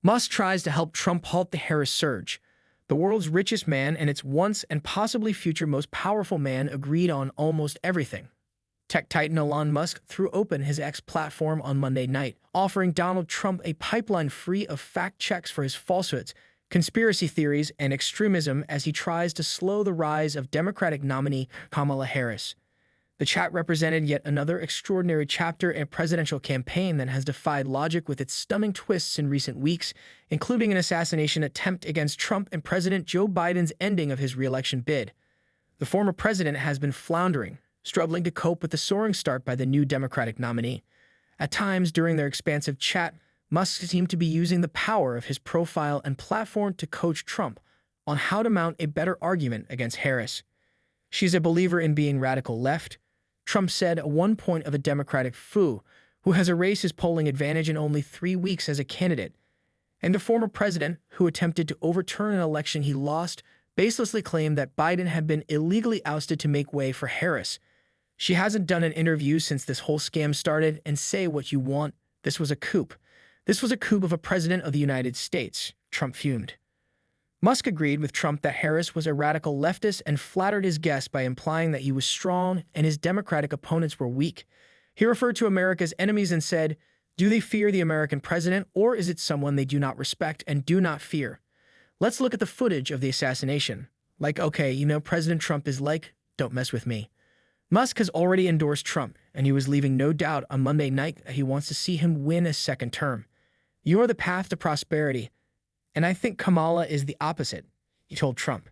Musk tries to help Trump halt the Harris surge. The world's richest man and its once and possibly future most powerful man agreed on almost everything. Tech titan Elon Musk threw open his X platform on Monday night, offering Donald Trump a pipeline free of fact checks for his falsehoods, conspiracy theories, and extremism as he tries to slow the rise of Democratic nominee Kamala Harris. The chat represented yet another extraordinary chapter in a presidential campaign that has defied logic with its stunning twists in recent weeks, including an assassination attempt against Trump and President Joe Biden's ending of his re-election bid. The former president has been floundering, struggling to cope with the soaring start by the new Democratic nominee. At times during their expansive chat, Musk seemed to be using the power of his profile and platform to coach Trump on how to mount a better argument against Harris. She's a believer in being radical left, Trump said at one point of a Democratic foo who has erased his polling advantage in only 3 weeks as a candidate. And the former president, who attempted to overturn an election he lost, baselessly claimed that Biden had been illegally ousted to make way for Harris. She hasn't done an interview since this whole scam started, and say what you want, this was a coup. This was a coup of a president of the United States, Trump fumed. Musk agreed with Trump that Harris was a radical leftist and flattered his guests by implying that he was strong and his Democratic opponents were weak. He referred to America's enemies and said, "Do they fear the American president, or is it someone they do not respect and do not fear? Let's look at the footage of the assassination. Like, okay, you know, President Trump is like, don't mess with me." Musk has already endorsed Trump, and he was leaving no doubt on Monday night that he wants to see him win a second term. "You are the path to prosperity, and I think Kamala is the opposite," he told Trump.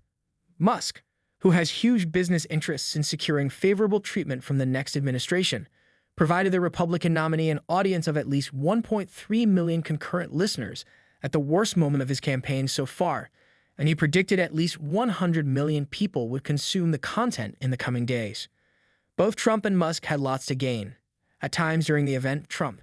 Musk, who has huge business interests in securing favorable treatment from the next administration, provided the Republican nominee an audience of at least 1.3 million concurrent listeners at the worst moment of his campaign so far, and he predicted at least 100 million people would consume the content in the coming days. Both Trump and Musk had lots to gain. At times during the event, Trump,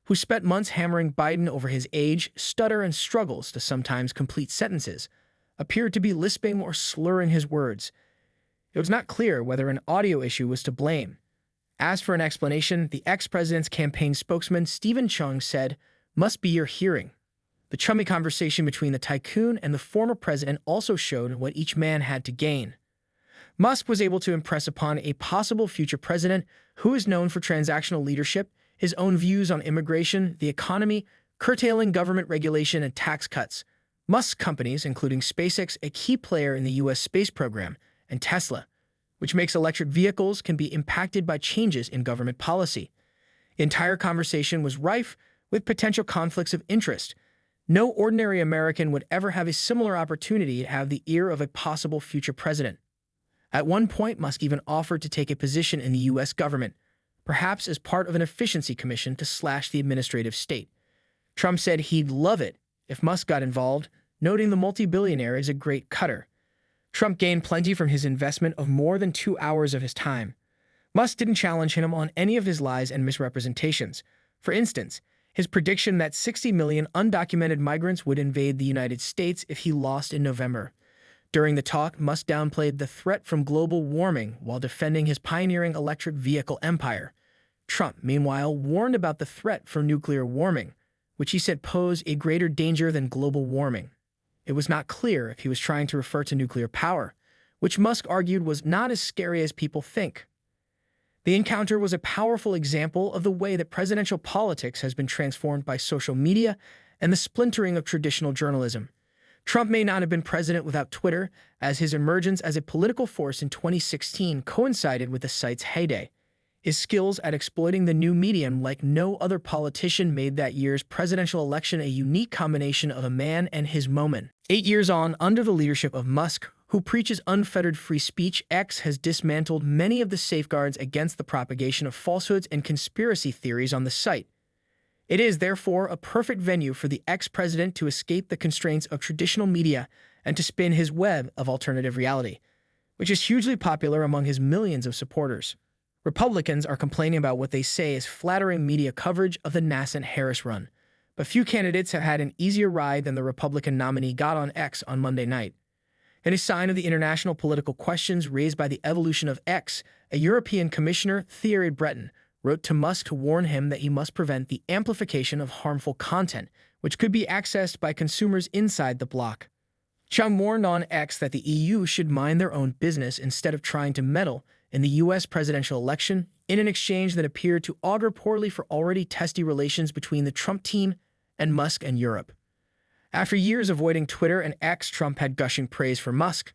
who spent months hammering Biden over his age, stutter, and struggles to sometimes complete sentences, appeared to be lisping or slurring his words. It was not clear whether an audio issue was to blame. As for an explanation, the ex-president's campaign spokesman Stephen Chung said, "Must be your hearing." The chummy conversation between the tycoon and the former president also showed what each man had to gain. Musk was able to impress upon a possible future president who is known for transactional leadership his own views on immigration, the economy, curtailing government regulation, and tax cuts. Musk's companies, including SpaceX, a key player in the U.S. space program, and Tesla, which makes electric vehicles, can be impacted by changes in government policy. The entire conversation was rife with potential conflicts of interest. No ordinary American would ever have a similar opportunity to have the ear of a possible future president. At one point, Musk even offered to take a position in the U.S. government, perhaps as part of an efficiency commission to slash the administrative state. Trump said he'd love it if Musk got involved, noting the multi-billionaire is a great cutter. Trump gained plenty from his investment of more than 2 hours of his time. Musk didn't challenge him on any of his lies and misrepresentations. For instance, his prediction that 60 million undocumented migrants would invade the United States if he lost in November. During the talk, Musk downplayed the threat from global warming while defending his pioneering electric vehicle empire. Trump, meanwhile, warned about the threat from nuclear warming, which he said posed a greater danger than global warming. It was not clear if he was trying to refer to nuclear power, which Musk argued was not as scary as people think. The encounter was a powerful example of the way that presidential politics has been transformed by social media and the splintering of traditional journalism. Trump may not have been president without Twitter, as his emergence as a political force in 2016 coincided with the site's heyday. His skills at exploiting the new medium like no other politician made that year's presidential election a unique combination of a man and his moment. 8 years on, under the leadership of Musk, who preaches unfettered free speech, X has dismantled many of the safeguards against the propagation of falsehoods and conspiracy theories on the site. It is, therefore, a perfect venue for the ex-president to escape the constraints of traditional media and to spin his web of alternative reality, which is hugely popular among his millions of supporters. Republicans are complaining about what they say is flattering media coverage of the nascent Harris run, but few candidates have had an easier ride than the Republican nominee got on X on Monday night. In a sign of the international political questions raised by the evolution of X, a European commissioner, Thierry Breton, wrote to Musk to warn him that he must prevent the amplification of harmful content, which could be accessed by consumers inside the bloc. Trump warned on X that the EU should mind their own business instead of trying to meddle in the U.S. presidential election in an exchange that appeared to augur poorly for already testy relations between the Trump team and Musk and Europe. After years avoiding Twitter and X, Trump had gushing praise for Musk.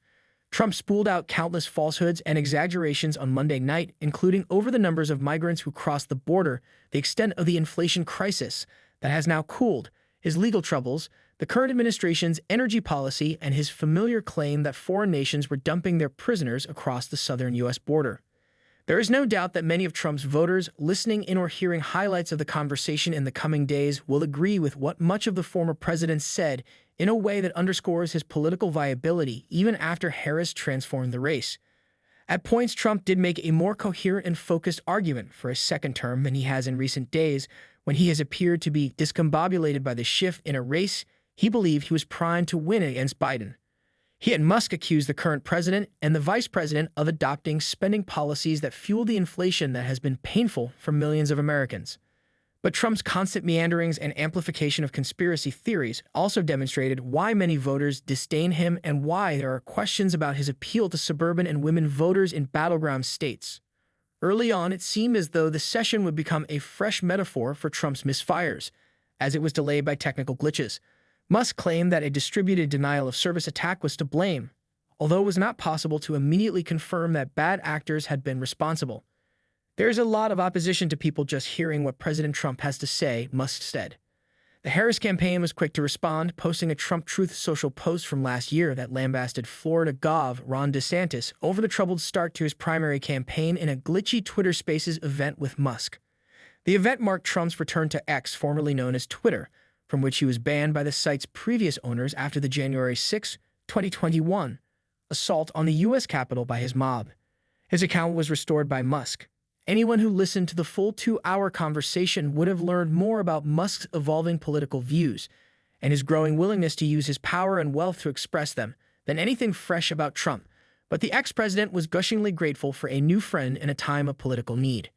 Trump spooled out countless falsehoods and exaggerations on Monday night, including over the numbers of migrants who crossed the border, the extent of the inflation crisis that has now cooled, his legal troubles, the current administration's energy policy, and his familiar claim that foreign nations were dumping their prisoners across the southern U.S. border. There is no doubt that many of Trump's voters, listening in or hearing highlights of the conversation in the coming days, will agree with what much of the former president said in a way that underscores his political viability even after Harris transformed the race. At points, Trump did make a more coherent and focused argument for a second term than he has in recent days, when he has appeared to be discombobulated by the shift in a race he believed he was primed to win against Biden. He and Musk accused the current president and the vice president of adopting spending policies that fuel the inflation that has been painful for millions of Americans. But Trump's constant meanderings and amplification of conspiracy theories also demonstrated why many voters disdain him and why there are questions about his appeal to suburban and women voters in battleground states. Early on, it seemed as though the session would become a fresh metaphor for Trump's misfires, as it was delayed by technical glitches. Musk claimed that a distributed denial-of-service attack was to blame, although it was not possible to immediately confirm that bad actors had been responsible. There is a lot of opposition to people just hearing what President Trump has to say, Musk said. The Harris campaign was quick to respond, posting a Trump Truth Social post from last year that lambasted Florida Gov. Ron DeSantis over the troubled start to his primary campaign in a glitchy Twitter Spaces event with Musk. The event marked Trump's return to X, formerly known as Twitter, from which he was banned by the site's previous owners after the January 6, 2021, assault on the U.S. Capitol by his mob. His account was restored by Musk. Anyone who listened to the full 2-hour conversation would have learned more about Musk's evolving political views and his growing willingness to use his power and wealth to express them than anything fresh about Trump. But the ex-president was gushingly grateful for a new friend in a time of political need.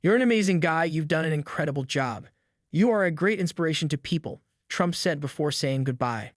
"You're an amazing guy. You've done an incredible job. You are a great inspiration to people," Trump said before saying goodbye.